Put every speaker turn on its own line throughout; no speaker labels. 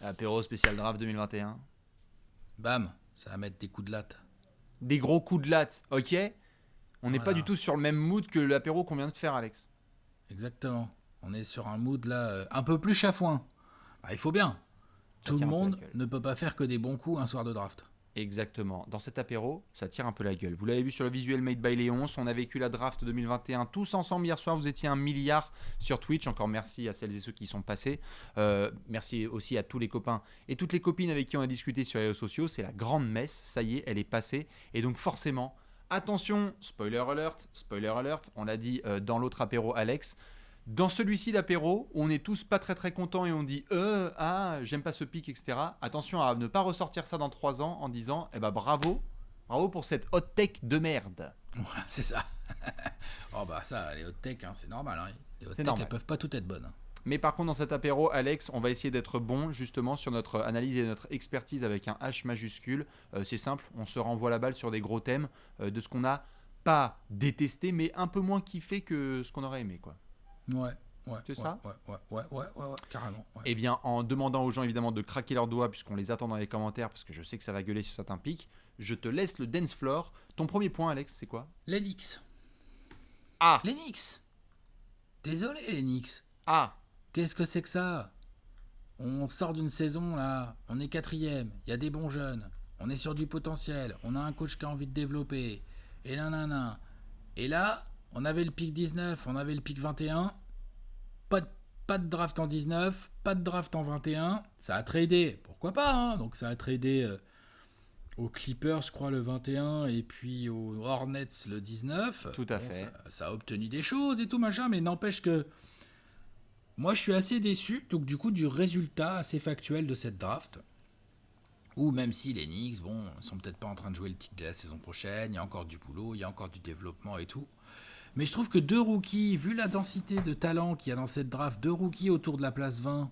Apéro spécial draft 2021.
Bam, ça va mettre des coups de latte.
Des gros coups de latte, ok. On n'est pas du
Voilà,
tout sur le même mood que l'apéro qu'on vient de faire, Alex.
exactement. On est sur un mood là un peu plus chafouin. Bah, il faut bien.
Ça
Tout le
tire un peu la
monde
gueule.
ne peut pas faire que des bons coups un soir de draft.
Exactement. Dans cet apéro, ça tire un peu la gueule. Vous l'avez vu sur le visuel made by Léonce. On a vécu la draft 2021 tous ensemble hier soir. Vous étiez 1 milliard sur Twitch. Encore merci à celles et ceux qui y sont passés. Merci aussi à tous les copains et toutes les copines avec qui on a discuté sur les réseaux sociaux. C'est la grande messe. Ça y est, elle est passée. Et donc forcément, attention, spoiler alert. On l'a dit dans l'autre apéro, Alex. Dans celui-ci d'apéro, on est tous pas très contents et on dit j'aime pas ce pic, etc. Attention à ne pas ressortir ça dans 3 ans en disant bravo pour cette hot tech de merde.
Voilà, c'est ça. Oh bah ça, les hot tech, hein, c'est normal. Hein. Les hot
C'est
tech,
normal.
elles peuvent pas toutes être bonnes.
Mais par contre, dans cet apéro, Alex, on va essayer d'être bon justement sur notre analyse et notre expertise avec un H majuscule. C'est simple, on se renvoie la balle sur des gros thèmes de ce qu'on n'a pas détesté, mais un peu moins kiffé que ce qu'on aurait aimé, quoi.
Ouais,
C'est ça ?
ouais, carrément. Ouais.
Eh bien, en demandant aux gens évidemment de craquer leurs doigts, puisqu'on les attend dans les commentaires, parce que je sais que ça va gueuler sur certains pics, je te laisse le dance floor. Ton premier point, Alex, c'est quoi ?
L'Enix.
Ah
L'Enix. Désolé, l'Enix.
Ah
Qu'est-ce que c'est que ça? On sort d'une saison là, on est 4ème, il y a des bons jeunes, on est sur du potentiel, on a un coach qui a envie de développer, et nanana. Et là, on avait le pick 19, on avait le pick 21, pas de draft en 19, pas de draft en 21, ça a tradé, pourquoi pas, hein. Donc ça a tradé aux Clippers, je crois, le 21, et puis aux Hornets le 19.
Tout à fait.
Ça a obtenu des choses et tout machin, mais n'empêche que moi, je suis assez déçu, donc du coup, du résultat assez factuel de cette draft. Ou même si les Knicks, bon, sont peut-être pas en train de jouer le titre de la saison prochaine, il y a encore du boulot, il y a encore du développement et tout. Mais je trouve que deux rookies, vu la densité de talent qu'il y a dans cette draft, deux rookies autour de la place 20,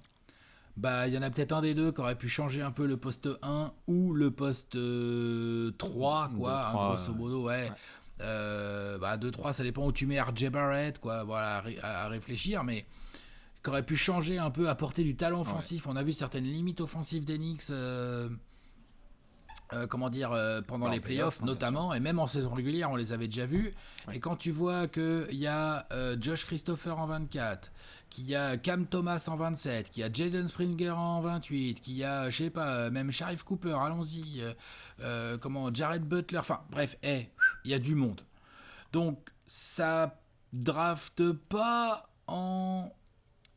bah, il y en a peut-être un des deux qui aurait pu changer un peu le poste 1 ou le poste 3, quoi,
2-3,
grosso modo, ouais. 2-3, ça dépend où tu mets RJ Barrett, quoi, voilà, à réfléchir, mais qui aurait pu changer un peu, apporter du talent offensif. Ouais. On a vu certaines limites offensives d'Enix, pendant les playoffs notamment, et même en saison régulière, on les avait déjà vus. Ouais. Et quand tu vois qu'il y a Josh Christopher en 24, qu'il y a Cam Thomas en 27, qu'il y a Jaden Springer en 28, qu'il y a, je sais pas, même Sharif Cooper, allons-y, Jared Butler, enfin bref, il y a du monde. Donc ça drafte pas en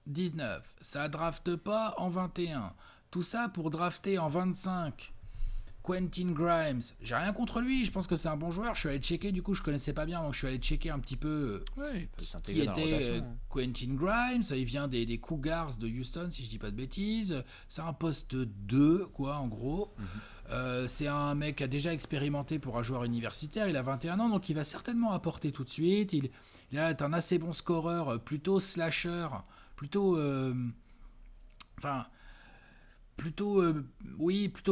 19, ça drafte pas en 21, tout ça pour drafter en 25 Quentin Grimes. J'ai rien contre lui, je pense que c'est un bon joueur. Je suis allé checker, du coup je connaissais pas bien, donc je suis allé checker un petit peu qui était Quentin Grimes. Il vient des Cougars de Houston, si je dis pas de bêtises. C'est un poste 2, quoi, en gros. C'est un mec qui a déjà expérimenté pour un joueur universitaire, il a 21 ans, donc il va certainement apporter tout de suite. Il est un assez bon scoreur, plutôt slasher, plutôt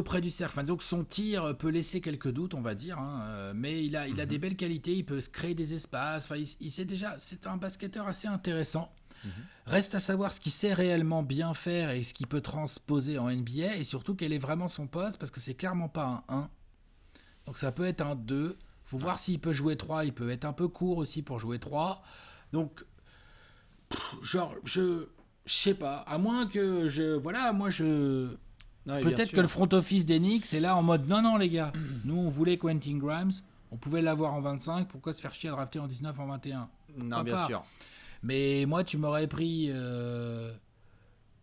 près du cercle. Enfin, donc son tir peut laisser quelques doutes, on va dire, hein, mais il a des belles qualités, il peut se créer des espaces. Enfin, il sait déjà, c'est un basketteur assez intéressant. Reste à savoir ce qu'il sait réellement bien faire et ce qu'il peut transposer en NBA, et surtout quel est vraiment son poste, parce que c'est clairement pas un 1. Donc ça peut être un 2. Faut voir s'il peut jouer 3, il peut être un peu court aussi pour jouer 3. Donc je sais pas, à moins que peut-être que le front office d'Enix est là en mode non les gars, nous on voulait Quentin Grimes, on pouvait l'avoir en 25, pourquoi se faire chier à drafter en 19, en 21?
Non, bien sûr.
Mais moi tu m'aurais pris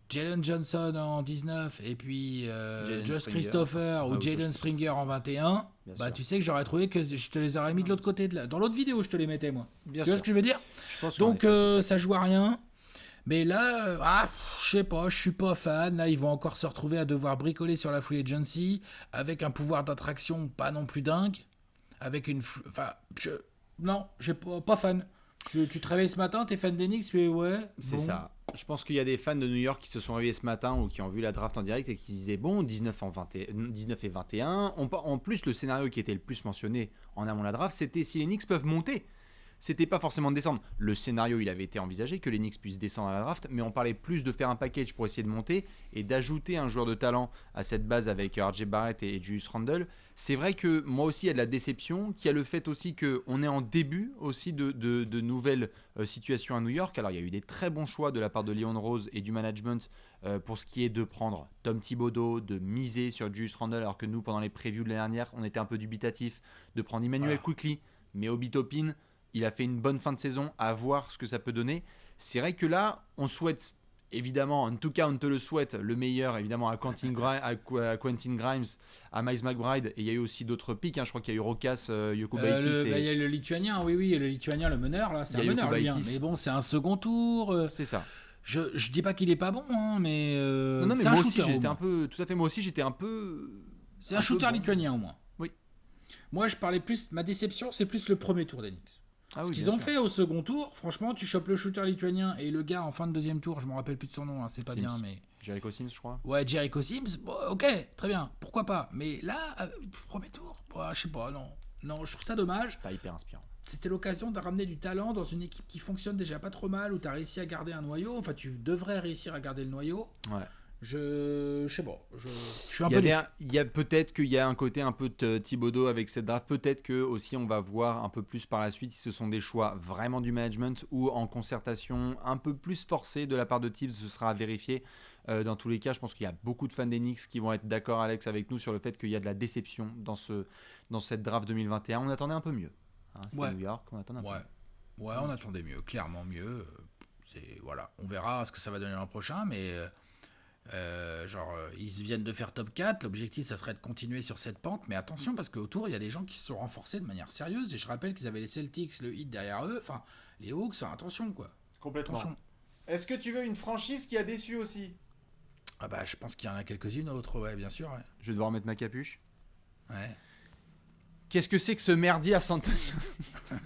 Jalen Johnson en 19 et puis Josh Christopher ou Jaden Springer en 21, bah tu sais que j'aurais trouvé que je te les aurais mis de l'autre côté, dans l'autre vidéo je te les mettais moi.
Bien
tu vois ce que je veux dire? Donc ça joue à rien. Mais là, je sais pas, je suis pas fan. Là, ils vont encore se retrouver à devoir bricoler sur la free agency avec un pouvoir d'attraction pas non plus dingue. Avec une. Enfin, non, je suis pas fan. Tu te réveilles ce matin, t'es fan d'Enix, mais ouais.
C'est
bon.
ça. Je pense qu'il y a des fans de New York qui se sont réveillés ce matin ou qui ont vu la draft en direct et qui se disaient bon, 19 et 21. En plus, le scénario qui était le plus mentionné en amont de la draft, c'était si les Knicks peuvent monter. c'était pas forcément de descendre. Le scénario, il avait été envisagé que les Knicks puissent descendre à la draft, mais on parlait plus de faire un package pour essayer de monter et d'ajouter un joueur de talent à cette base avec RJ Barrett et Julius Randle. C'est vrai que moi aussi, il y a de la déception, qu'il y a le fait aussi qu'on est en début aussi de nouvelles situations à New York. Alors, il y a eu des très bons choix de la part de Leon Rose et du management pour ce qui est de prendre Tom Thibodeau, de miser sur Julius Randle, alors que nous, pendant les previews de l'année dernière, on était un peu dubitatif, de prendre Emmanuel Quickley, mais Obi Toppin, il a fait une bonne fin de saison, à voir ce que ça peut donner. C'est vrai que là, on souhaite, évidemment, en tout cas on te le souhaite, le meilleur évidemment à Quentin Grimes, à Miles McBride, et il y a eu aussi d'autres pics, hein. Je crois qu'il y a eu Rokas Jokubaitis.
Il y a le Lituanien, oui, le Lituanien, le meneur, là, c'est un meneur, lui, hein. Mais bon, c'est un second tour.
C'est ça.
Je dis pas qu'il est pas bon, hein, mais
non, mais moi aussi j'étais un peu, tout à fait, moi aussi j'étais un peu.
C'est un shooter lituanien au moins.
Oui.
Moi je parlais plus, ma déception c'est plus le premier tour des Knicks. Ce qu'ils ont fait au second tour, franchement, tu chopes le shooter lituanien et le gars en fin de deuxième tour, je me rappelle plus de son nom, hein, c'est pas
Sims.
bien, mais.
Jericho Sims, je crois.
Ouais, Jericho Sims, bon, ok, très bien, pourquoi pas. Mais là, premier tour, je sais pas, non, je trouve ça dommage.
Pas hyper inspirant.
C'était l'occasion de ramener du talent dans une équipe qui fonctionne déjà pas trop mal, où tu as réussi à garder un noyau. Enfin, tu devrais réussir à garder le noyau. Ouais. Je sais pas. Je suis un peu déçu.
Il y a peut-être qu'il y a un côté un peu de Thibodeau avec cette draft. Peut-être que aussi on va voir un peu plus par la suite si ce sont des choix vraiment du management ou en concertation un peu plus forcée de la part de Tibbs. Ce sera à vérifier. Dans tous les cas, je pense qu'il y a beaucoup de fans des Knicks qui vont être d'accord, Alex, avec nous sur le fait qu'il y a de la déception dans cette draft 2021. On attendait un peu mieux. C'était New York, on attendait un peu mieux.
Ouais, on attendait mieux, clairement mieux. Voilà. On verra ce que ça va donner l'an prochain, mais ils viennent de faire top 4. L'objectif, ça serait de continuer sur cette pente, mais attention, parce qu'autour, il y a des gens qui se sont renforcés de manière sérieuse. Et je rappelle qu'ils avaient les Celtics, le Heat derrière eux. Enfin, les Hawks, attention, quoi.
Complètement.
Attention.
Est-ce que tu veux une franchise qui a déçu aussi ?
Ah bah, je pense qu'il y en a quelques-unes autres, ouais, bien sûr. Ouais.
Je vais devoir mettre ma capuche.
Ouais.
Qu'est-ce que c'est que ce merdier à San Antonio ?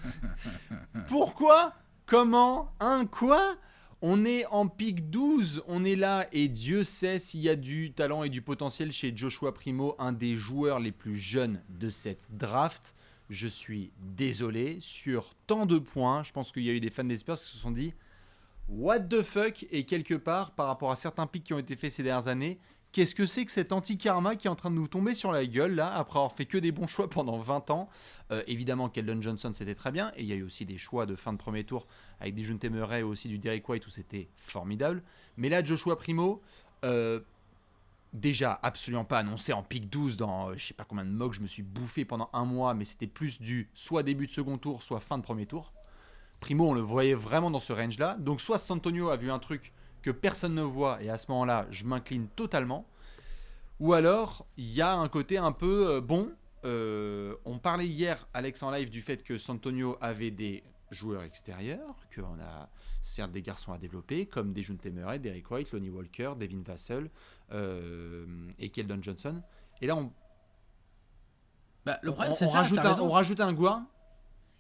Pourquoi ? Comment ? Quoi ? On est en pick 12, on est là et Dieu sait s'il y a du talent et du potentiel chez Joshua Primo, un des joueurs les plus jeunes de cette draft. Je suis désolé, sur tant de points, je pense qu'il y a eu des fans des Spurs qui se sont dit « What the fuck ?» Et quelque part, par rapport à certains picks qui ont été faits ces dernières années, qu'est-ce que c'est que cet anti-karma qui est en train de nous tomber sur la gueule, là, après avoir fait que des bons choix pendant 20 ans ? Évidemment, Keldon Johnson, c'était très bien. Et il y a eu aussi des choix de fin de premier tour avec des Dejounte Murray et aussi du Derrick White où c'était formidable. Mais là, Joshua Primo, déjà absolument pas annoncé en pick 12 dans je sais pas combien de mocks je me suis bouffé pendant un mois, mais c'était plus du soit début de second tour, soit fin de premier tour. Primo, on le voyait vraiment dans ce range-là. Donc soit San Antonio a vu un truc que personne ne voit, et à ce moment-là, je m'incline totalement. Ou alors, il y a un côté un peu on parlait hier, Alex, en live, du fait que San Antonio avait des joueurs extérieurs, qu'on a certes des garçons à développer, comme Dejounte Murray, Derrick White, Lonnie Walker, Devin Vassell et Keldon Johnson. Et là,
le problème, c'est ça.
On rajoute un guard.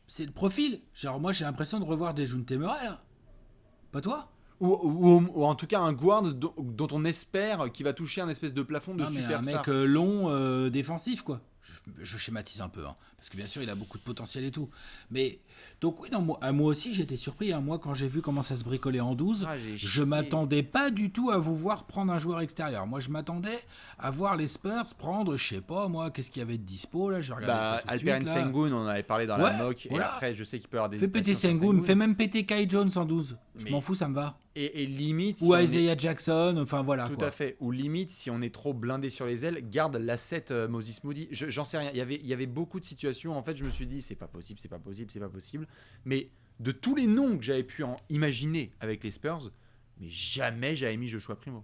C'est le profil. Genre, moi, j'ai l'impression de revoir Dejounte Murray, là. Pas toi ?
Ou en tout cas un guard dont on espère qu'il va toucher un espèce de plafond de superstar.
Un mec long, défensif, quoi. Je schématise un peu, hein, parce que bien sûr il a beaucoup de potentiel et tout. Mais donc oui, non, moi aussi j'étais surpris. Hein. Moi quand j'ai vu comment ça se bricolait en 12, je m'attendais pas du tout à vous voir prendre un joueur extérieur. Moi je m'attendais à voir les Spurs prendre, je sais pas moi, qu'est-ce qu'il y avait de dispo là. Je regardais ça tout
Alperen Sengun, on en avait parlé dans la mock. Voilà. Et après je sais qu'il peut y avoir des
fais péter Sengun, fais même péter Kai Jones en 12. Je m'en fous, ça me va.
Et limite
ou si Isaiah Jackson, enfin voilà.
Tout à fait. Ou limite si on est trop blindé sur les ailes, garde l'asset Moses Moody. J'en sais rien. Il y avait beaucoup de situations. En fait, je me suis dit c'est pas possible. Mais de tous les noms que j'avais pu imaginer avec les Spurs, mais jamais j'avais mis Joshua Primo.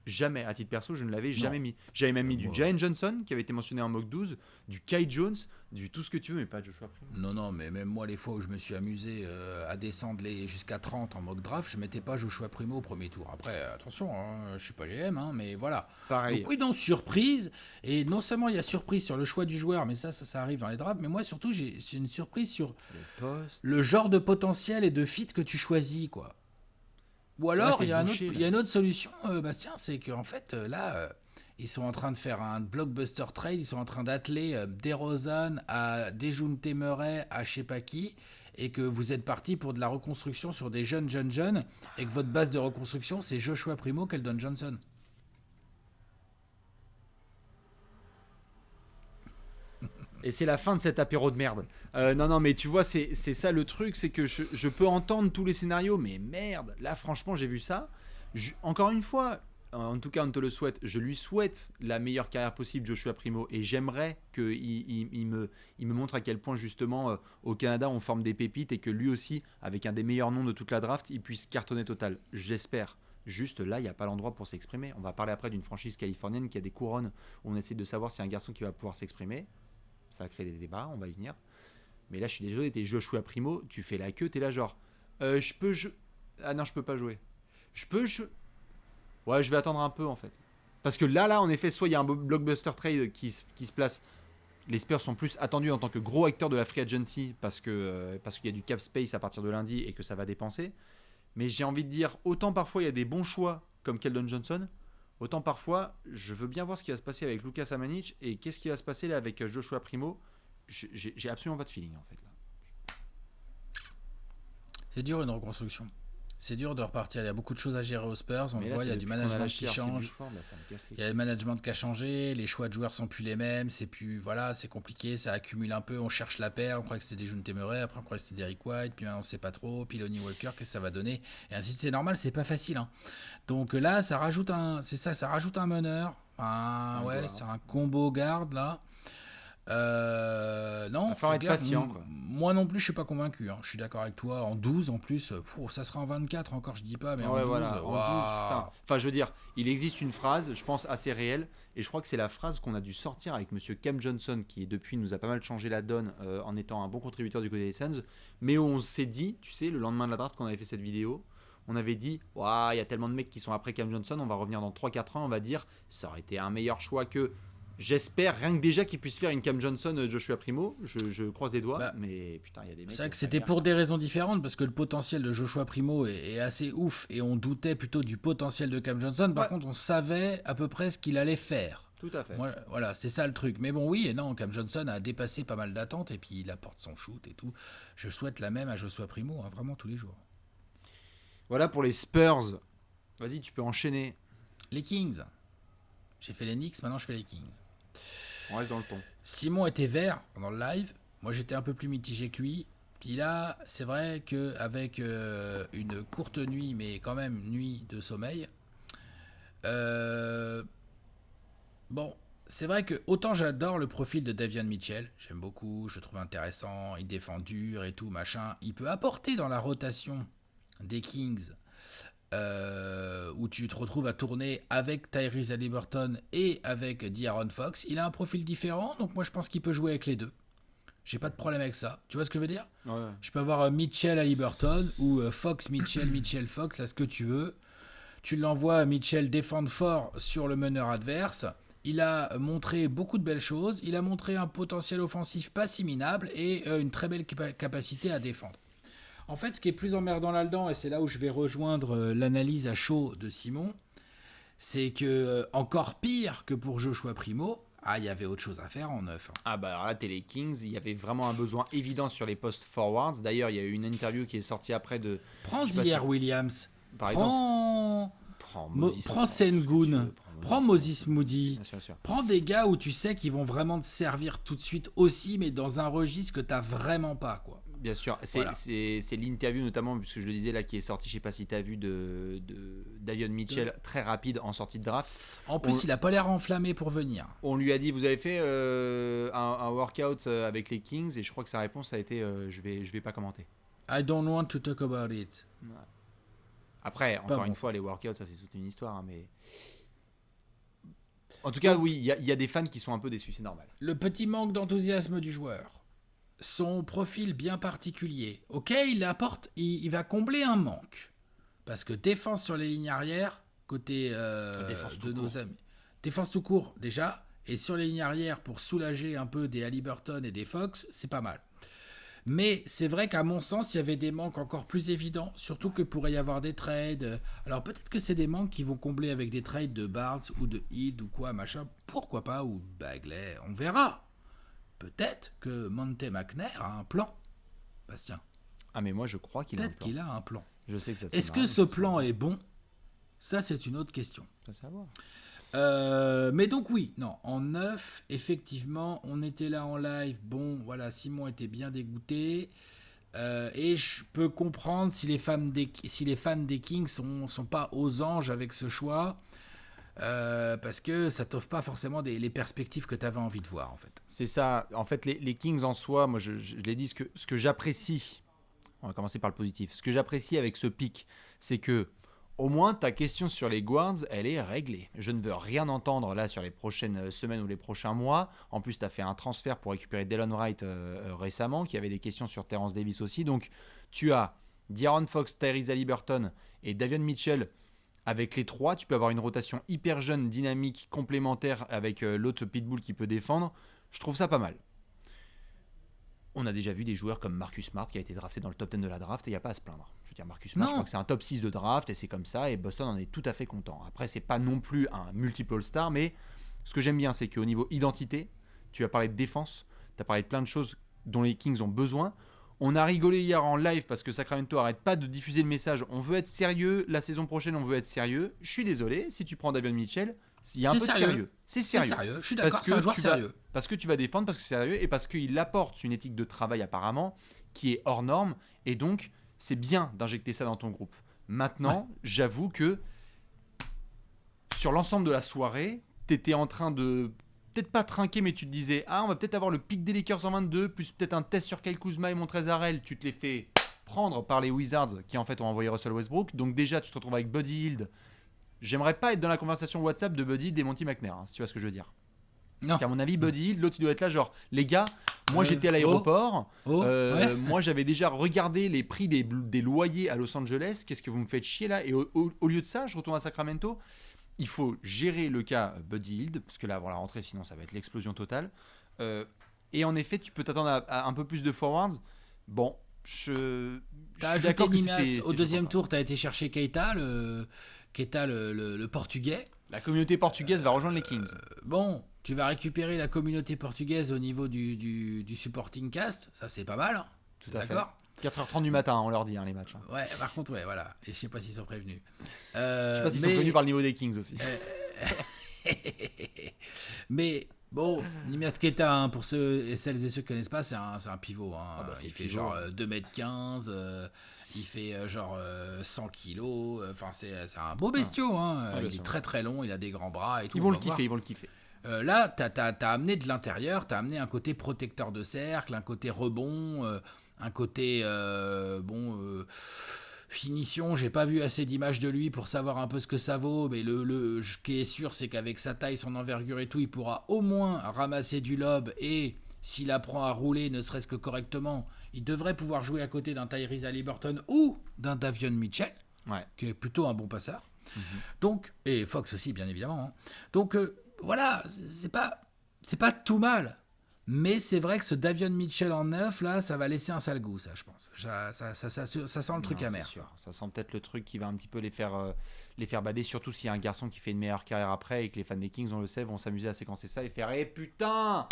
Jamais, à titre perso, je ne l'avais jamais mis. J'avais même mis du Jalen Johnson, qui avait été mentionné en mock 12, du Kai Jones, du tout ce que tu veux, mais pas Joshua Primo.
Non, mais même moi, les fois où je me suis amusé à descendre jusqu'à 30 en mock draft, je ne mettais pas Joshua Primo au premier tour. Après, attention, je ne suis pas GM, mais voilà.
Pareil.
Donc, oui, donc surprise. Et non seulement il y a surprise sur le choix du joueur, mais ça arrive dans les drafts, mais moi, surtout, c'est une surprise sur le genre de potentiel et de fit que tu choisis, quoi. Ou alors, il y a une autre solution, Bastien, c'est qu'en fait, là, ils sont en train de faire un blockbuster trade, ils sont en train d'atteler DeRozan à Dejounte Murray à je sais pas qui, et que vous êtes parti pour de la reconstruction sur des jeunes, et que votre base de reconstruction, c'est Joshua Primo, Keldon Johnson.
Et c'est la fin de cet apéro de merde. Non, mais tu vois, c'est ça le truc, c'est que je peux entendre tous les scénarios, mais merde, là franchement j'ai vu ça. Encore une fois, en tout cas on te le souhaite, je lui souhaite la meilleure carrière possible, Joshua Primo, et j'aimerais qu'il me montre à quel point justement au Canada on forme des pépites et que lui aussi, avec un des meilleurs noms de toute la draft, il puisse cartonner total. J'espère. Juste là, il n'y a pas l'endroit pour s'exprimer. On va parler après d'une franchise californienne qui a des couronnes où on essaie de savoir si un garçon qui va pouvoir s'exprimer. Ça a créé des débats, on va y venir. Mais là, je suis désolé, t'es Joshua Primo, tu fais la queue, t'es là genre, je peux jouer. Ah non, je peux pas jouer. Je peux jouer. Ouais, je vais attendre un peu en fait. Parce que là, en effet, soit il y a un blockbuster trade qui se place. Les Spurs sont plus attendus en tant que gros acteurs de la free agency parce qu'il y a du cap space à partir de lundi et que ça va dépenser. Mais j'ai envie de dire, autant parfois il y a des bons choix comme Keldon Johnson, autant parfois je veux bien voir ce qui va se passer avec Lucas Samanic et qu'est-ce qui va se passer là avec Joshua Primo. J'ai absolument pas de feeling en fait là.
C'est dur une reconstruction. C'est dur de repartir. Il y a beaucoup de choses à gérer aux Spurs. On le voit, il y a du management qui change. Il y a le management qui a changé. Les choix de joueurs sont plus les mêmes. C'est plus, voilà, c'est compliqué. Ça accumule un peu. On cherche la paire. On croit que c'était des Dejounte Murray. Après, on croit que c'était Derrick White. Puis on ne sait pas trop. Puis Lonnie Walker, qu'est-ce que ça va donner? Et ainsi de suite. C'est normal. C'est pas facile. Hein. Donc là, ça rajoute un. C'est ça. Ça rajoute un meneur. Ouais, c'est un combo garde là. Non,
faut être patient. Quoi.
Moi non plus, je suis pas convaincu. Hein. Je suis d'accord avec toi. En 12, en plus, ça sera en 24 encore, je dis pas, mais en 12.
Voilà, en 12 putain. Enfin, je veux dire, il existe une phrase, je pense assez réelle, et je crois que c'est la phrase qu'on a dû sortir avec Monsieur Cam Johnson, qui depuis nous a pas mal changé la donne en étant un bon contributeur du côté des Suns. Mais on s'est dit, tu sais, le lendemain de la draft, quand on avait fait cette vidéo, on avait dit, il y a tellement de mecs qui sont après Cam Johnson, on va revenir dans 3-4 ans, on va dire, ça aurait été un meilleur choix que. J'espère rien que déjà qu'il puisse faire une Cam Johnson Joshua Primo, je croise les doigts, mais putain il y a des mecs.
C'est vrai que c'était pour des raisons différentes parce que le potentiel de Joshua Primo est assez ouf et on doutait plutôt du potentiel de Cam Johnson. Par contre on savait à peu près ce qu'il allait faire.
Tout à fait.
Voilà, c'est ça le truc. Mais bon oui et non, Cam Johnson a dépassé pas mal d'attentes et puis il apporte son shoot et tout. Je souhaite la même à Joshua Primo, hein, vraiment tous les jours.
Voilà pour les Spurs. Vas-y tu peux enchaîner.
Les Kings. J'ai fait les Knicks, maintenant je fais les Kings.
On reste dans le ton.
Simon était vert pendant le live. Moi, j'étais un peu plus mitigé que lui. Puis là, c'est vrai qu'avec une courte nuit, mais quand même nuit de sommeil, bon, c'est vrai que autant j'adore le profil de Davion Mitchell, j'aime beaucoup, je le trouve intéressant, il défend dur et tout, machin. Il peut apporter dans la rotation des Kings où tu te retrouves à tourner avec Tyrese Haliburton et avec De'Aaron Fox. Il a un profil différent, donc moi je pense qu'il peut jouer avec les deux. J'ai pas de problème avec ça. Tu vois ce que je veux dire?
Ouais.
Je peux avoir Mitchell Haliburton ou Fox Mitchell, Mitchell Fox, là ce que tu veux. Tu l'envoies Mitchell défendre fort sur le meneur adverse. Il a montré beaucoup de belles choses. Il a montré un potentiel offensif pas si minable et une très belle capacité à défendre. En fait, ce qui est plus emmerdant là-dedans, et c'est là où je vais rejoindre l'analyse à chaud de Simon, c'est que encore pire que pour Joshua Primo, il y avait autre chose à faire en neuf. Hein.
Ah bah alors là, t'es les Kings, il y avait vraiment un besoin évident sur les postes forwards. D'ailleurs, il y a eu une interview qui est sortie après de...
Prends Ziaire Williams,
par exemple.
Prends Sengun, prends Moses Moody,
bien sûr.
Prends des gars où tu sais qu'ils vont vraiment te servir tout de suite aussi, mais dans un registre que t'as vraiment pas, quoi.
Bien sûr, c'est l'interview notamment, puisque je le disais là, qui est sorti, je sais pas si tu as vu, de Davion Mitchell, très rapide en sortie de draft.
En plus, il a pas l'air enflammé pour venir.
On lui a dit, vous avez fait un workout avec les Kings, et je crois que sa réponse a été, je vais pas commenter.
I don't want to talk about it.
Ouais. Après, encore une fois, les workouts, ça c'est toute une histoire, hein, mais... En tout cas, oui, il y a des fans qui sont un peu déçus, c'est normal.
Le petit manque d'enthousiasme du joueur. Son profil bien particulier. Ok, il va combler un manque. Parce que défense sur les lignes arrière, côté de nos amis. Défense tout court, déjà. Et sur les lignes arrière, pour soulager un peu des Haliburton et des Fox, c'est pas mal. Mais c'est vrai qu'à mon sens, il y avait des manques encore plus évidents. Surtout que pourrait y avoir des trades. Alors peut-être que c'est des manques qui vont combler avec des trades de Barnes ou de Hill ou quoi, machin. Pourquoi pas, ou Bagley, on verra. Peut-être que Monte McNair a un plan, Bastien.
Ah, mais moi, je crois qu'il a un
Peut-être
plan.
qu'il a un plan.
Je sais que ça
Est-ce que ce plan est bon? Ça, c'est une autre question.
Ça, c'est à voir.
Mais donc oui, non, en 9, effectivement, on était là en live. Bon, voilà, Simon était bien dégoûté. Et je peux comprendre si les fans des Kings sont pas aux anges avec ce choix. Parce que ça t'offre pas forcément les perspectives que tu avais envie de voir, en fait.
C'est ça. En fait, les Kings en soi, moi, je l'ai dit, ce que j'apprécie, on va commencer par le positif, ce que j'apprécie avec ce pick, c'est que au moins ta question sur les guards, elle est réglée. Je ne veux rien entendre là sur les prochaines semaines ou les prochains mois. En plus, tu as fait un transfert pour récupérer Delon Wright récemment, qui avait des questions sur Terrence Davis aussi. Donc, tu as De'Aaron Fox, Tyrese Haliburton et Davion Mitchell. Avec les trois, tu peux avoir une rotation hyper jeune, dynamique, complémentaire avec l'autre Pitbull qui peut défendre. Je trouve ça pas mal. On a déjà vu des joueurs comme Marcus Smart qui a été drafté dans le top 10 de la draft et il n'y a pas à se plaindre. Je veux dire, Marcus Smart, je crois que c'est un top 6 de draft et c'est comme ça et Boston en est tout à fait content. Après, c'est pas non plus un multiple All-Star, mais ce que j'aime bien, c'est qu'au niveau identité, tu as parlé de défense, tu as parlé de plein de choses dont les Kings ont besoin. On a rigolé hier en live parce que Sacramento arrête pas de diffuser le message. On veut être sérieux, la saison prochaine on veut être sérieux. Je suis désolé, si tu prends Davion Mitchell, il y a un peu de sérieux. C'est sérieux.
Je suis d'accord, c'est un joueur sérieux.
Parce que tu vas défendre, parce que c'est sérieux et parce qu'il apporte une éthique de travail apparemment qui est hors norme. Et donc, c'est bien d'injecter ça dans ton groupe. Maintenant, j'avoue que sur l'ensemble de la soirée, tu étais en train de peut-être pas trinquer, mais tu te disais on va peut-être avoir le pic des Lakers en 22, plus peut-être un test sur Kyle Kuzma et Montrezl. Tu te les fais prendre par les Wizards qui en fait ont envoyé Russell Westbrook. Donc déjà, tu te retrouves avec Buddy Hield. J'aimerais pas être dans la conversation WhatsApp de Buddy Hield et Monty McNair, si tu vois ce que je veux dire.
Non.
Parce qu'à mon avis, Buddy Hield, l'autre il doit être là genre, les gars, moi j'étais à l'aéroport, moi j'avais déjà regardé les prix des loyers à Los Angeles, qu'est-ce que vous me faites chier là? Et au lieu de ça, je retourne à Sacramento. Il faut gérer le cas Buddy Hield, parce que là, avant la rentrée, sinon ça va être l'explosion totale. Et en effet, tu peux t'attendre à un peu plus de forwards. Bon, je suis d'accord que c'était
au deuxième tour, tu as été chercher Keita, le portugais.
La communauté portugaise va rejoindre les Kings.
Bon, tu vas récupérer la communauté portugaise au niveau du supporting cast, ça c'est pas mal. Hein.
Tout à fait. 4h30 du matin, on leur dit les matchs.
Ouais, par contre, voilà. Et je sais pas s'ils sont prévenus.
Je sais pas s'ils sont prévenus par le niveau des Kings aussi.
Mais bon, Neemias Queta, pour celles et ceux qui connaissent pas, c'est un pivot. Hein. Il fait genre 2m15, il fait genre 100 kilos. Enfin, c'est un beau bestiau. Il est très très long, il a des grands bras et tout.
Ils vont le kiffer.
Là, t'as amené de l'intérieur, t'as amené un côté protecteur de cercle, un côté rebond, un côté finition. J'ai pas vu assez d'images de lui pour savoir un peu ce que ça vaut, mais ce qui est sûr, c'est qu'avec sa taille, son envergure et tout, il pourra au moins ramasser du lob, et s'il apprend à rouler, ne serait-ce que correctement, il devrait pouvoir jouer à côté d'un Tyrese Haliburton ou d'un Davion Mitchell, qui est plutôt un bon passeur. Donc, et Fox aussi, bien évidemment. Hein. Donc voilà, c'est pas tout mal. Mais c'est vrai que ce Davion Mitchell en 9, là, ça va laisser un sale goût, ça, je pense. Ça sent le truc amer.
Ça sent peut-être le truc qui va un petit peu les faire bader, surtout s'il y a un garçon qui fait une meilleure carrière après et que les fans des Kings, on le sait, vont s'amuser à séquencer ça et faire putain,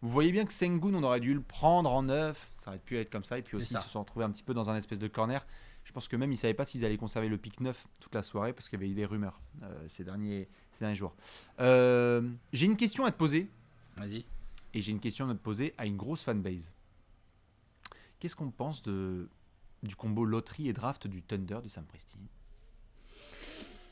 vous voyez bien que Sengun, on aurait dû le prendre en 9. Ça aurait pu être comme ça. Et puis aussi, ils se sont retrouvés un petit peu dans un espèce de corner. Je pense que même ils ne savaient pas s'ils allaient conserver le pick 9 toute la soirée parce qu'il y avait eu des rumeurs ces derniers jours. J'ai une question à te poser.
Vas-y.
Et j'ai une question à te poser à une grosse fanbase. Qu'est-ce qu'on pense du combo loterie et draft du Thunder de Sam Presti?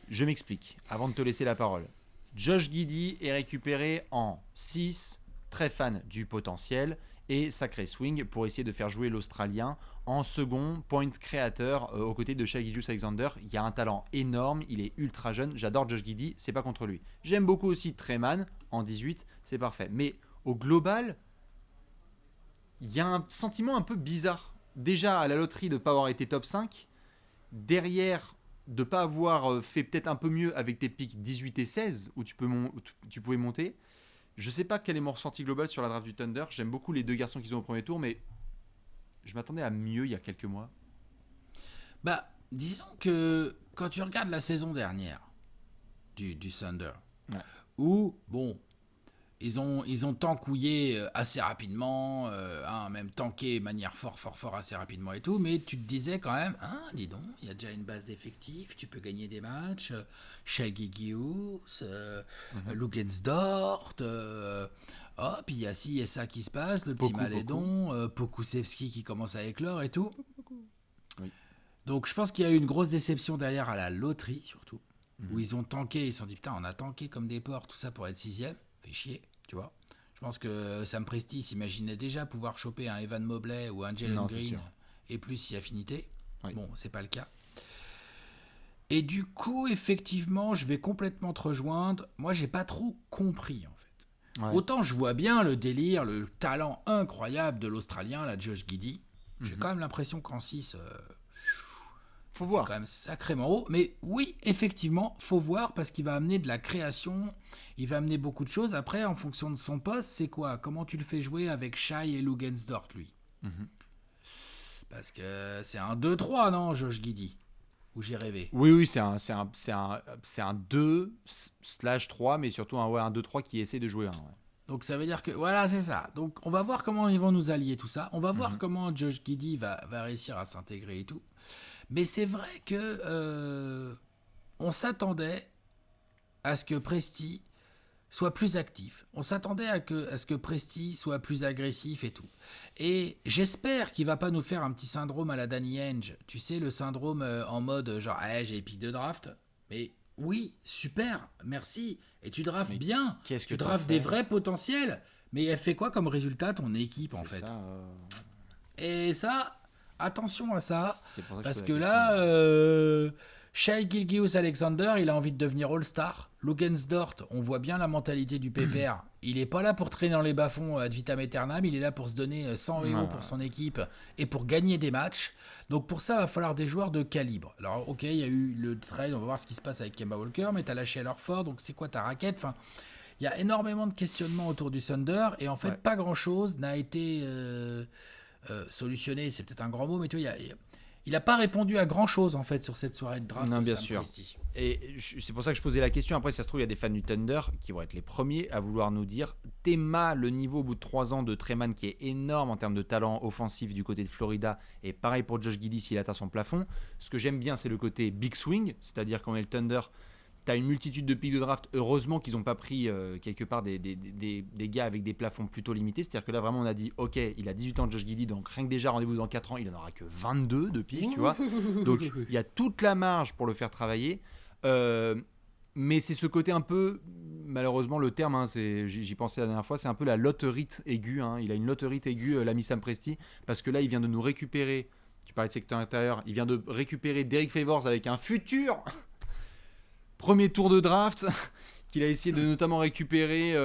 Je m'explique, avant de te laisser la parole. Josh Giddey est récupéré en 6, très fan du potentiel, et sacré swing pour essayer de faire jouer l'Australien en second point créateur aux côtés de Shai Gilgeous-Alexander. Il y a un talent énorme, il est ultra jeune, j'adore Josh Giddey, c'est pas contre lui. J'aime beaucoup aussi Treman en 18, c'est parfait. Mais au global, il y a un sentiment un peu bizarre. Déjà à la loterie de ne pas avoir été top 5, derrière de ne pas avoir fait peut-être un peu mieux avec tes pics 18 et 16 où tu pouvais monter. Je ne sais pas quel est mon ressenti global sur la draft du Thunder. J'aime beaucoup les deux garçons qu'ils ont au premier tour, mais je m'attendais à mieux il y a quelques mois.
Bah, disons que quand tu regardes la saison dernière du Thunder, où, bon, Ils ont tankouillé assez rapidement, même tanké de manière fort assez rapidement et tout, mais tu te disais quand même, dis donc, il y a déjà une base d'effectifs, tu peux gagner des matchs, Shai Gilgeous, Lugensdort, puis il y a ci et ça qui se passe, le petit Malédon, Pokusevski qui commence à éclore et tout.
Oui.
Donc je pense qu'il y a eu une grosse déception derrière à la loterie surtout, où ils ont tanké, ils se sont dit putain on a tanké comme des porcs, tout ça pour être 6ème. Fait chier, tu vois. Je pense que Sam Presti s'imaginait déjà pouvoir choper un Evan Mobley ou un Jalen Green et plus si affinité. Oui. Bon, c'est pas le cas. Et du coup, effectivement, je vais complètement te rejoindre. Moi, j'ai pas trop compris en fait. Ouais. Autant je vois bien le délire, le talent incroyable de l'Australien, la Josh Giddey. J'ai quand même l'impression qu'en 6,
faut voir.
Quand même sacrément haut. Mais oui, effectivement, faut voir parce qu'il va amener de la création. Il va amener beaucoup de choses. Après, en fonction de son poste, c'est quoi? Comment tu le fais jouer avec Shai et Lugensdort, lui? Parce que c'est un 2-3, non, Josh Giddey? Ou j'ai rêvé?
Oui, c'est un 2/3, mais surtout un 2-3 qui essaie de jouer un. Ouais.
Donc ça veut dire que, voilà, c'est ça. Donc on va voir comment ils vont nous allier tout ça. On va voir comment Josh Giddey va réussir à s'intégrer et tout. Mais c'est vrai que on s'attendait à ce que Presti soit plus actif. On s'attendait à ce que Presti soit plus agressif et tout. Et j'espère qu'il va pas nous faire un petit syndrome à la Danny Ainge. Tu sais, le syndrome en mode genre j'ai les pics de draft. Mais oui, super, merci. Et tu draftes bien. Tu draftes des vrais potentiels. Mais elle fait quoi comme résultat ton équipe en fait?
Ça,
Et ça... Attention à ça, parce que là, Shai Gilgeous-Alexander, il a envie de devenir All-Star. Lugensdort, on voit bien la mentalité du pépère. Il n'est pas là pour traîner dans les bas-fonds ad vitam aeternam, il est là pour se donner 100 euros pour son équipe et pour gagner des matchs. Donc pour ça, il va falloir des joueurs de calibre. Alors ok, il y a eu le trade, on va voir ce qui se passe avec Kemba Walker, mais tu as lâché Horford, donc c'est quoi ta raquette? Enfin, il y a énormément de questionnements autour du Thunder, et en fait, pas grand-chose n'a été... solutionné, c'est peut-être un grand mot, mais tu vois, il n'a pas répondu à grand chose en fait sur cette soirée de draft.
Non, bien sûr. Et c'est pour ça que je posais la question. Après, si ça se trouve, il y a des fans du Thunder qui vont être les premiers à vouloir nous dire Théma, le niveau au bout de 3 ans de Treman qui est énorme en termes de talent offensif du côté de Florida, et pareil pour Josh Giddey s'il atteint son plafond. Ce que j'aime bien, c'est le côté big swing, c'est-à-dire quand on est le Thunder. Tu as une multitude de pics de draft. Heureusement qu'ils n'ont pas pris quelque part des gars avec des plafonds plutôt limités. C'est-à-dire que là, vraiment, on a dit ok, il a 18 ans, Josh Giddey, donc rien que déjà, rendez-vous dans 4 ans, il n'en aura que 22 de piges, tu vois. Donc, il y a toute la marge pour le faire travailler. Mais c'est ce côté un peu, malheureusement, le terme, j'y pensais la dernière fois, c'est un peu la lotérite aiguë. Il a une lotérite aiguë, l'ami Sam Presti, parce que là, il vient de nous récupérer. Tu parlais de secteur intérieur. Il vient de récupérer Derek Favors avec un futur. Premier tour de draft qu'il a essayé de notamment récupérer,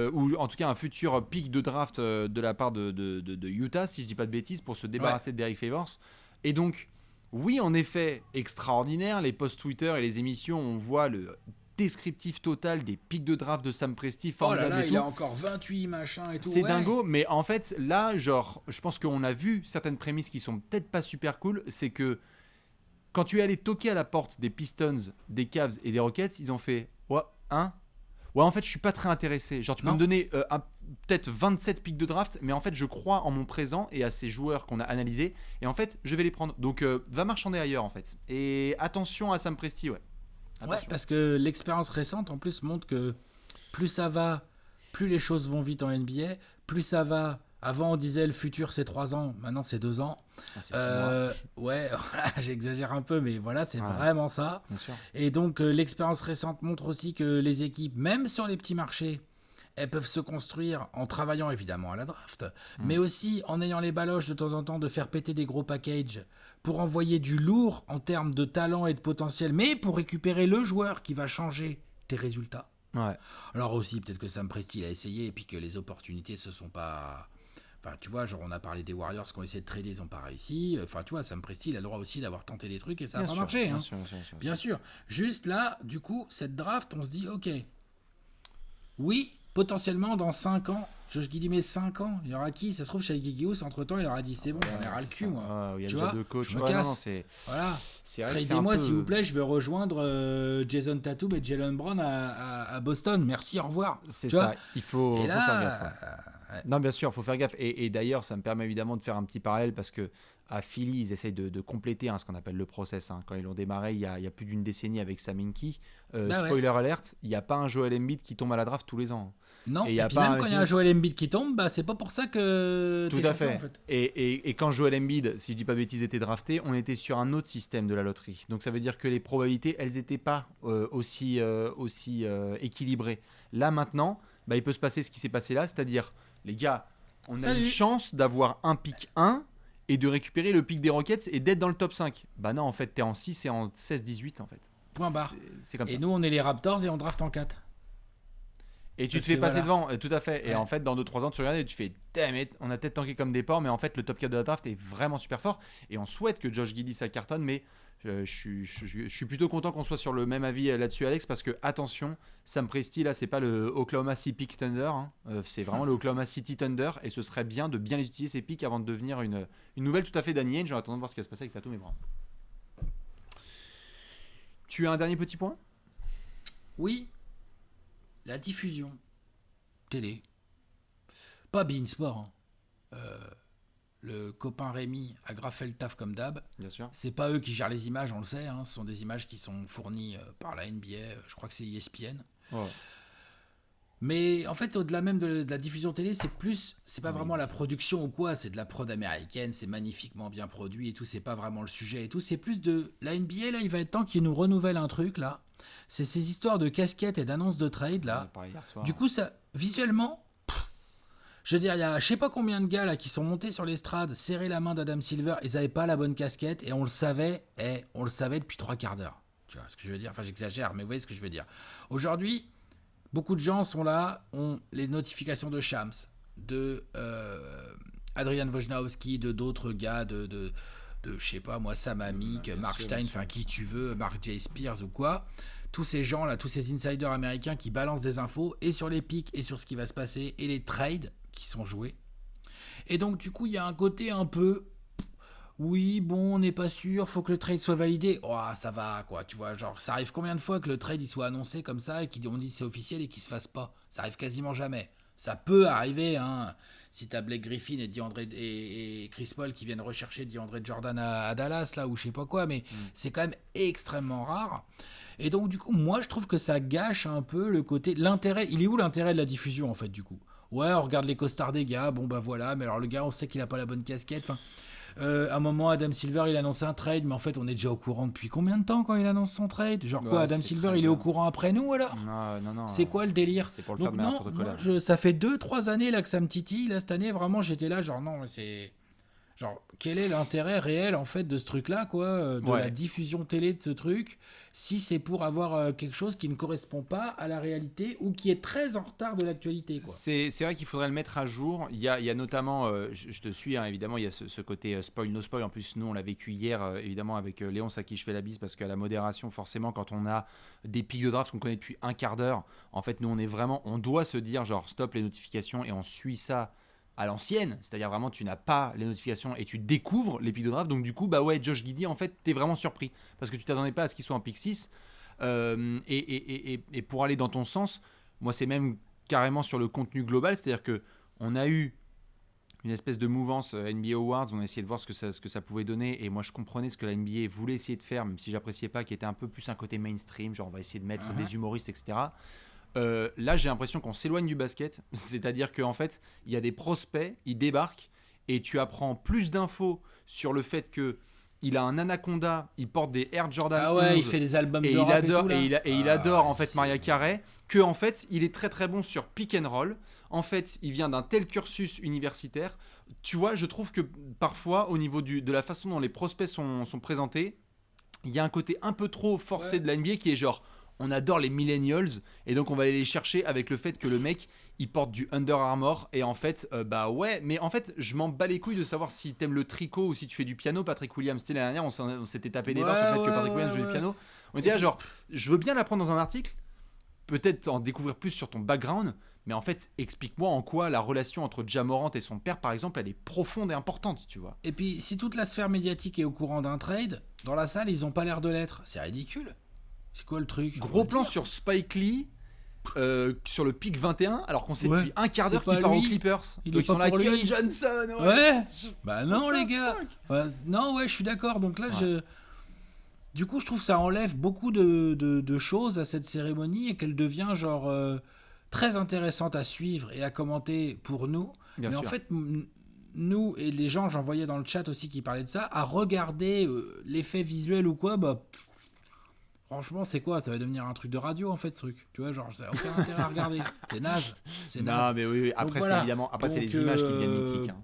ou en tout cas un futur pick de draft de la part de Utah, si je dis pas de bêtises, pour se débarrasser de Derek Favors. Et donc, oui, en effet, extraordinaire, les posts Twitter et les émissions, on voit le descriptif total des pics de draft de Sam Presti, formidable et tout.
Il a encore 28 machin et tout.
C'est dingo, mais en fait, là, genre, je pense qu'on a vu certaines prémices qui sont peut-être pas super cool, c'est que quand tu es allé toquer à la porte des Pistons, des Cavs et des Rockets, ils ont fait ouais, en fait, je suis pas très intéressé. Genre, tu peux me donner peut-être 27 pics de draft, mais en fait, je crois en mon présent et à ces joueurs qu'on a analysés. Et en fait, je vais les prendre. Donc, va marchander ailleurs, en fait. Et attention à Sam Presti, ouais.
Ouais, parce que l'expérience récente, en plus, montre que plus ça va, plus les choses vont vite en NBA, plus ça va. Avant, on disait le futur, c'est 3 ans. Maintenant, c'est 2 ans.
C'est 6 mois.
Ouais, j'exagère un peu, mais voilà, c'est vraiment ça.
Bien sûr.
Et donc, l'expérience récente montre aussi que les équipes, même sur les petits marchés, elles peuvent se construire en travaillant évidemment à la draft, mais aussi en ayant les baloches de temps en temps de faire péter des gros packages pour envoyer du lourd en termes de talent et de potentiel, mais pour récupérer le joueur qui va changer tes résultats.
Ouais.
Alors aussi, peut-être que Sam Presti a essayé et puis que les opportunités se sont pas... Enfin, tu vois, genre on a parlé des Warriors qui ont essayé de trader, ils n'ont pas réussi. Enfin, tu vois, Sam Presti, il a le droit aussi d'avoir tenté des trucs et ça n'a pas marché. Bien sûr. Juste là, du coup, cette draft, on se dit, ok, oui, potentiellement dans 5 ans, Josh Giddey met 5 ans, il y aura qui? Ça se trouve, Shai Gilgeous, entre-temps, il aura dit c'est bon, j'en ai ras le cul, moi.
Il y a
tu
déjà
vois,
2 coachs.
je me
Ouais,
casse.
non, c'est...
Voilà.
C'est vrai que c'est
Tradez-moi,
un peu...
s'il vous plaît, je veux rejoindre Jason Tatum et Jalen Brown à Boston. Merci, au revoir.
C'est
Tu
ça,
vois
il faut
Et
faire gaffe.
là,
Ouais. Non, bien sûr, il faut faire gaffe. Et d'ailleurs, ça me permet évidemment de faire un petit parallèle parce que à Philly, ils essayent de compléter ce qu'on appelle le process. Quand ils l'ont démarré il y a plus d'une décennie avec Sam Hinkie. Spoiler alert, il n'y a pas un Joel Embiid qui tombe à la draft tous les ans.
non,
Et,
et puis même quand il y a un Joel Embiid qui tombe, bah, c'est pas pour ça que
tout
t'es
à
champion,
fait.
en fait.
Et quand Joel Embiid, si je dis pas de bêtises, était drafté, on était sur un autre système de la loterie. Donc ça veut dire que les probabilités, elles n'étaient pas aussi équilibrées. Là maintenant, il peut se passer ce qui s'est passé là, c'est-à-dire, les gars, on a une chance d'avoir un pick 1 et de récupérer le pick des Rockets et d'être dans le top 5. Bah non, en fait, t'es en 6 et en 16-18 en fait.
Point barre.
C'est comme ça.
Et nous, on est les Raptors et on draft en 4.
Et tu te fais passer devant, tout à fait. Ouais. Et en fait, dans 2-3 ans, tu regardes et tu fais damn it, on a peut-être tanké comme des porcs, mais en fait, le top 4 de la draft est vraiment super fort. Et on souhaite que Josh Giddey ça cartonne, mais je suis plutôt content qu'on soit sur le même avis là-dessus, Alex, parce que attention, Sam Presti, là, c'est pas le Oklahoma City Pick Thunder, c'est vraiment le Oklahoma City Thunder, et ce serait bien de bien les utiliser ces picks avant de devenir une nouvelle tout à fait Danny Ainge, en attendant de voir ce qui va se passer avec Tatum et Brown. Tu as un dernier petit point ?
Oui, la diffusion télé, pas Beansport. Le copain Rémi a graffé le taf comme d'hab.
Bien sûr.
C'est pas eux qui gèrent les images, on le sait. Ce sont des images qui sont fournies par la NBA. Je crois que c'est ESPN.
Ouais.
Mais en fait, au-delà même de la diffusion télé, c'est pas vraiment la production ou quoi. C'est de la prod américaine, c'est magnifiquement bien produit et tout. C'est pas vraiment le sujet et tout. C'est plus de la NBA. Là, il va être temps qu'ils nous renouvellent un truc là. C'est ces histoires de casquettes et d'annonces de trade là.
Ouais, hier soir,
du coup, ça visuellement. Je veux dire, il y a je sais pas combien de gars là qui sont montés sur l'estrade, serré la main d'Adam Silver, ils avaient pas la bonne casquette et on le savait depuis 3/4 d'heure. Tu vois ce que je veux dire? Enfin, j'exagère, mais vous voyez ce que je veux dire. Aujourd'hui, beaucoup de gens sont là, ont les notifications de Shams, de Adrian Wojnarowski, de d'autres gars, de je sais pas moi, Sam Amick, Mark Stein, enfin qui tu veux, Mark J. Spears ou quoi. Tous ces gens là, tous ces insiders américains qui balancent des infos et sur les pics et sur ce qui va se passer et les trades qui sont joués. Et donc du coup, il y a un côté un peu oui, bon, on n'est pas sûr, faut que le trade soit validé. Oh, ça va quoi, tu vois, genre ça arrive combien de fois que le trade il soit annoncé comme ça et qu'on dit c'est officiel et qu'il se fasse pas? Ça arrive quasiment jamais. Ça peut arriver, hein. Si t'as Blake Griffin et Chris Paul qui viennent rechercher DeAndre Jordan à Dallas, là, ou je sais pas quoi, mais c'est quand même extrêmement rare. Et donc, du coup, moi, je trouve que ça gâche un peu le côté... L'intérêt, il est où l'intérêt de la diffusion, en fait, du coup? Ouais, on regarde les costards des gars, bon, bah voilà, mais alors le gars, on sait qu'il a pas la bonne casquette, enfin... à un moment, Adam Silver, il annonce un trade, mais en fait, on est déjà au courant depuis combien de temps quand il annonce son trade? Genre quoi, Adam Silver, il est au courant après nous, alors?
Non.
C'est quoi le délire?
C'est pour le faire de manière protocolaire.
Ça fait 2-3 années là que ça me titille. Là, cette année, vraiment, j'étais là, genre, non, mais c'est... Genre, quel est l'intérêt réel, en fait, de ce truc-là, quoi, de la diffusion télé de ce truc, si c'est pour avoir quelque chose qui ne correspond pas à la réalité ou qui est très en retard de l'actualité, quoi.
C'est vrai qu'il faudrait le mettre à jour. Il y a notamment, je te suis, hein, évidemment, il y a ce côté spoil, no spoil. En plus, nous, on l'a vécu hier, évidemment, avec Léonce, à qui je fais la bise, parce qu'à la modération, forcément, quand on a des pics de draft qu'on connaît depuis un quart d'heure, en fait, nous, on doit se dire, genre, stop les notifications et on suit ça à l'ancienne, c'est-à-dire vraiment tu n'as pas les notifications et tu découvres les pics de draft, donc du coup bah ouais, Josh Giddey en fait t'es vraiment surpris parce que tu t'attendais pas à ce qu'il soit en pick 6 et pour aller dans ton sens, moi c'est même carrément sur le contenu global, c'est-à-dire que on a eu une espèce de mouvance NBA Awards, on a essayé de voir ce que ça pouvait donner et moi je comprenais ce que la NBA voulait essayer de faire, même si j'appréciais pas, qui était un peu plus un côté mainstream, genre on va essayer de mettre des humoristes, etc. Là j'ai l'impression qu'on s'éloigne du basket, c'est-à-dire qu'en fait il y a des prospects, ils débarquent et tu apprends plus d'infos sur le fait que il a un anaconda, il porte des Air Jordan 11,
il fait des albums
et
de rap
il adore,
et tout,
il adore en fait Mariah Carey, que en fait il est très très bon sur pick and roll. En fait il vient d'un tel cursus universitaire, tu vois, je trouve que parfois au niveau de la façon dont les prospects sont présentés, il y a un côté un peu trop forcé de la NBA qui est genre on adore les millennials et donc on va aller les chercher avec le fait que le mec il porte du Under Armour et en fait bah ouais, mais en fait je m'en bats les couilles de savoir si t'aimes le tricot ou si tu fais du piano. Patrick Williams, c'était l'année dernière, on s'était tapé des barres sur le fait que Patrick Williams joue du piano. On était là genre je veux bien l'apprendre dans un article, peut-être en découvrir plus sur ton background, mais en fait, explique-moi en quoi la relation entre Ja Morant et son père, par exemple, elle est profonde et importante, tu vois.
Et puis, si toute la sphère médiatique est au courant d'un trade, dans la salle, ils ont pas l'air de l'être. C'est ridicule. C'est quoi le truc?
Gros plan sur Spike Lee. Sur le pic 21, alors qu'on sait
Ouais,
depuis un quart d'heure
c'est
qu'il
pas
part aux
lui.
Clippers.
Il
Donc
est
ils sont
pas
là,
pour
Keon
lui.
Johnson.
Ouais. Bah non, les gars.
fuck
Enfin, non, ouais, je suis d'accord. Donc là,
Ouais.
du coup, je trouve que ça enlève beaucoup de choses à cette cérémonie et qu'elle devient genre très intéressante à suivre et à commenter pour nous.
Bien
Mais
sûr.
en fait, nous et les gens, j'en voyais dans le chat aussi qui parlaient de ça, à regarder l'effet visuel ou quoi, bah franchement, c'est quoi? Ça va devenir un truc de radio en fait, ce truc. Tu vois, genre, ça n'a aucun intérêt à regarder. C'est naze. C'est naze.
Non, mais oui. Après,
voilà.
c'est évidemment. Après, c'est
Donc,
les images qui deviennent mythiques. Hein.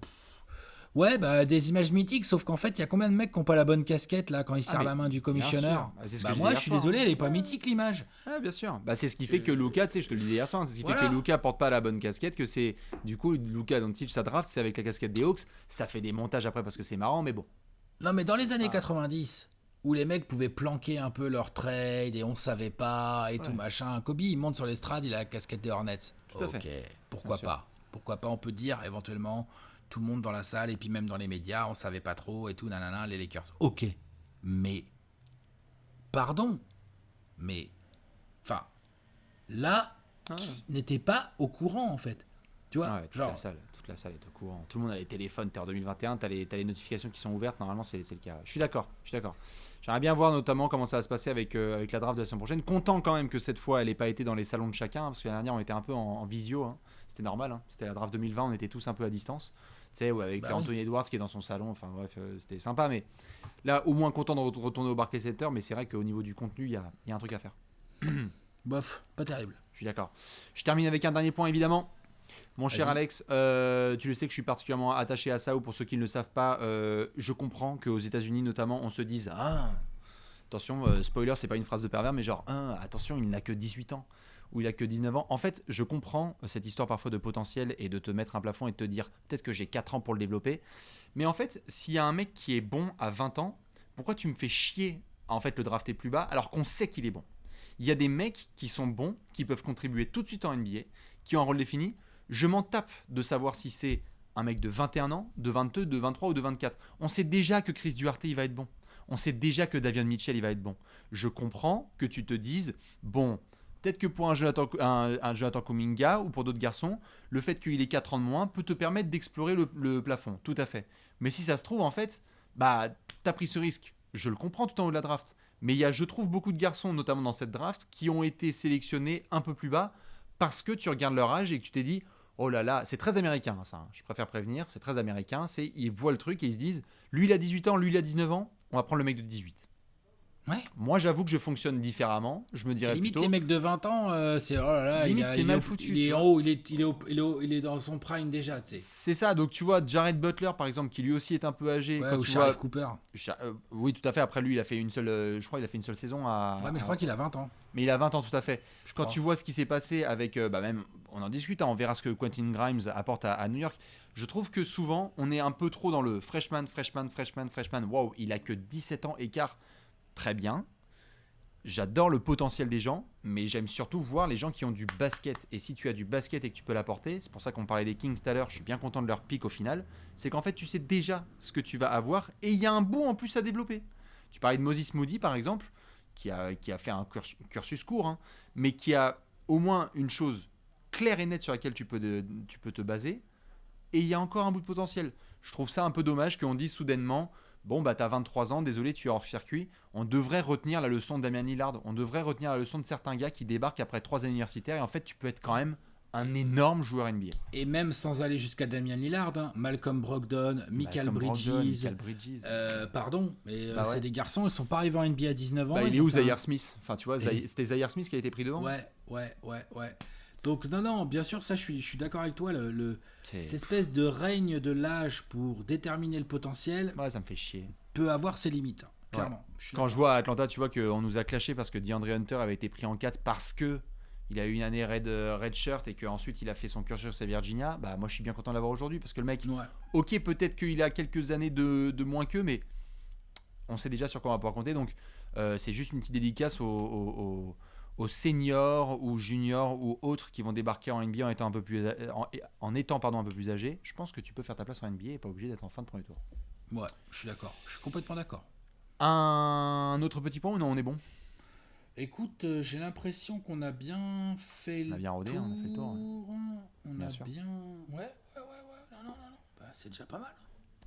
Ouais, bah des images mythiques, sauf qu'en fait, il y a combien de mecs qui n'ont pas la bonne casquette là quand ils serrent
mais
la main du
bien
commissionneur?
sûr. Bah, c'est ce que
Bah
je
moi,
disais
je suis
hier soir,
désolé,
hein.
elle est pas mythique l'image.
Ouais, bien sûr. Bah, c'est ce qui fait que Luka, tu sais, je te le disais hier soir, c'est ce qui
Voilà.
fait que Luka porte pas la bonne casquette, que c'est du coup Luka Doncic sa draft, c'est avec la casquette des Hawks, ça fait des montages après parce que c'est marrant, mais bon.
Non, mais dans les années
Ah.
90, où les mecs pouvaient planquer un peu leur trade et on savait pas et tout
Ouais.
machin, Kobe il monte sur l'estrade, il a la casquette des Hornets.
Tout à fait.
Ok, pourquoi
Bien sûr.
pas? Pourquoi pas? On peut dire éventuellement tout le monde dans la salle et puis même dans les médias, on savait pas trop et tout, nanana, les Lakers. Ok, mais pardon, mais enfin là,
Ah.
qui n'était pas au courant en fait? Tu vois,
Ah ouais,
genre.
toute la salle est au courant. Tout le monde a les téléphones, t'es en 2021, t'as les notifications qui sont ouvertes, normalement c'est le cas. Je suis d'accord. J'aimerais bien voir notamment comment ça va se passer avec la draft de la semaine prochaine. Content quand même que cette fois elle n'ait pas été dans les salons de chacun, parce que l'année dernière on était un peu en visio, hein. C'était normal, hein. C'était la draft 2020, on était tous un peu à distance. Tu sais, avec
Bah oui.
Anthony Edwards qui est dans son salon, enfin bref, c'était sympa, mais là au moins content de retourner au Barclays Center, mais c'est vrai qu'au niveau du contenu, il y a un truc à faire.
Bof, pas terrible.
Je suis d'accord. Je termine avec un dernier point évidemment. Mon cher
Vas-y.
Alex, tu le sais que je suis particulièrement attaché à ça, ou pour ceux qui ne le savent pas, je comprends qu'aux États-Unis notamment, on se dise attention, spoiler, c'est pas une phrase de pervers, mais genre attention, il n'a que 18 ans ou il a que 19 ans. En fait, je comprends cette histoire parfois de potentiel et de te mettre un plafond et de te dire peut-être que j'ai 4 ans pour le développer. Mais en fait, s'il y a un mec qui est bon à 20 ans, pourquoi tu me fais chier à en fait le drafter plus bas alors qu'on sait qu'il est bon? Il y a des mecs qui sont bons, qui peuvent contribuer tout de suite en NBA, qui ont un rôle défini. Je m'en tape de savoir si c'est un mec de 21 ans, de 22, de 23 ou de 24. On sait déjà que Chris Duarte, il va être bon. On sait déjà que Davion Mitchell, il va être bon. Je comprends que tu te dises, bon, peut-être que pour un Jonathan Kuminga ou pour d'autres garçons, le fait qu'il ait 4 ans de moins peut te permettre d'explorer le plafond. Tout à fait. Mais si ça se trouve, en fait, bah, t'as pris ce risque. Je le comprends tout en haut de la draft. Mais il y a, je trouve, beaucoup de garçons, notamment dans cette draft, qui ont été sélectionnés un peu plus bas parce que tu regardes leur âge et que tu t'es dit, oh là là, c'est très américain ça, hein. Je préfère prévenir, c'est très américain, ils voient le truc et ils se disent, lui il a 18 ans, lui il a 19 ans, on va prendre le mec de 18.
Ouais.
Moi j'avoue que je fonctionne différemment, je me dirais
Limite
plutôt...
les mecs de 20 ans, c'est oh là là,
Limite, c'est mal
est
foutu,
Il
tu
est en
vois.
haut, il est dans son prime déjà, tu sais.
C'est ça, donc tu vois, Jared Butler par exemple, qui lui aussi est un peu âgé,
Ouais,
quand
ou
tu
Sharif
vois...
Cooper.
Oui, tout à fait, après lui il a fait une seule, je crois il a fait une seule saison à...
Ouais, mais je crois qu'il a 20 ans.
Mais il a 20 ans tout à fait. Quand
crois.
tu vois ce qui s'est passé avec, même, on en discute, hein, on verra ce que Quentin Grimes apporte à New York. Je trouve que souvent, on est un peu trop dans le freshman. Wow, il a que 17 ans écart. Très bien. J'adore le potentiel des gens, mais j'aime surtout voir les gens qui ont du basket. Et si tu as du basket et que tu peux l'apporter, c'est pour ça qu'on parlait des Kings tout à l'heure, je suis bien content de leur pic au final, c'est qu'en fait, tu sais déjà ce que tu vas avoir et il y a un bout en plus à développer. Tu parlais de Moses Moody, par exemple, qui a fait un cursus court, hein, mais qui a au moins une chose claire et nette sur laquelle tu peux te baser, et il y a encore un bout de potentiel. Je trouve ça un peu dommage qu'on dise soudainement, bon bah t'as 23 ans, désolé tu es hors circuit, on devrait retenir la leçon de Damian Lillard, on devrait retenir la leçon de certains gars qui débarquent après 3 années universitaires, et en fait tu peux être quand même un énorme joueur NBA.
Et même sans aller jusqu'à Damian Lillard, hein, Malcolm Brogdon, Michael Bridges. Pardon, mais
Bah ouais.
c'est des garçons, ils sont pas arrivés en NBA à 19 ans.
Bah, il
ils
est
ont
où
fait un-
Zaire Smith? Enfin tu vois, c'était Zaire Smith qui a été pris devant.
Ouais. Donc non, bien sûr, ça je suis d'accord avec toi, cette espèce de règne de l'âge pour déterminer le potentiel
Ouais, ça me fait chier.
peut avoir ses limites, hein, clairement. Je suis
Quand je vois à Atlanta, tu vois qu'on nous a clashé parce que DeAndre Hunter avait été pris en 4 parce que il a eu une année red shirt et qu'ensuite il a fait son cursus à Virginia. Bah moi je suis bien content de l'avoir aujourd'hui parce que le mec,
Ouais.
ok peut-être qu'il a quelques années de moins qu'eux, mais on sait déjà sur quoi on va pouvoir compter. Donc c'est juste une petite dédicace aux aux seniors ou juniors ou autres qui vont débarquer en NBA en étant un peu plus, un peu plus âgés, je pense que tu peux faire ta place en NBA et pas obligé d'être en fin de premier tour.
Ouais, je suis d'accord. Je suis complètement d'accord.
Un autre petit point ou non, on est bon?
Écoute, j'ai l'impression qu'on a bien fait le tour.
On a bien rodé, on a fait le tour.
On
Bien
a
sûr.
bien... Ouais. Non. Bah, c'est déjà pas mal.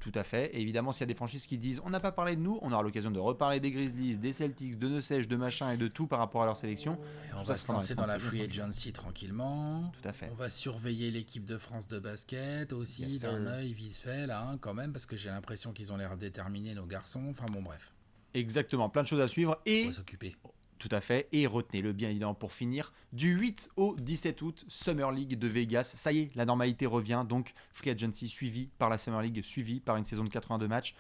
Tout à fait. Et évidemment, s'il y a des franchises qui disent on n'a pas parlé de nous, on aura l'occasion de reparler des Grizzlies, des Celtics, de Neussèche, de machin et de tout par rapport à leur sélection.
Et on va se lancer dans la free agency tranquillement.
Tout à fait.
On va surveiller l'équipe de France de basket aussi,
Yes,
d'un
sir.
œil vite fait, là, hein, quand même, parce que j'ai l'impression qu'ils ont l'air déterminés, nos garçons. Enfin bon, bref.
Exactement, plein de choses à suivre.
On
Et
va s'occuper.
tout à fait. Et retenez-le bien évidemment pour finir, du 8 au 17 août, Summer League de Vegas. Ça y est, la normalité revient. Donc, Free Agency suivi par la Summer League, suivi par une saison de 82 matchs.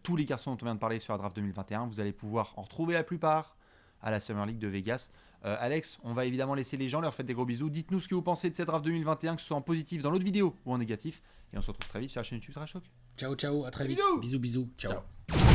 Tous les garçons dont on vient de parler sur la draft 2021, vous allez pouvoir en retrouver la plupart à la Summer League de Vegas. Alex, on va évidemment laisser les gens, leur faites des gros bisous. Dites-nous ce que vous pensez de cette draft 2021, que ce soit en positif dans l'autre vidéo ou en négatif. Et on se retrouve très vite sur la chaîne YouTube Trash Talk.
Ciao, à très vite.
Bisous.
Bisous. Ciao.
Ciao.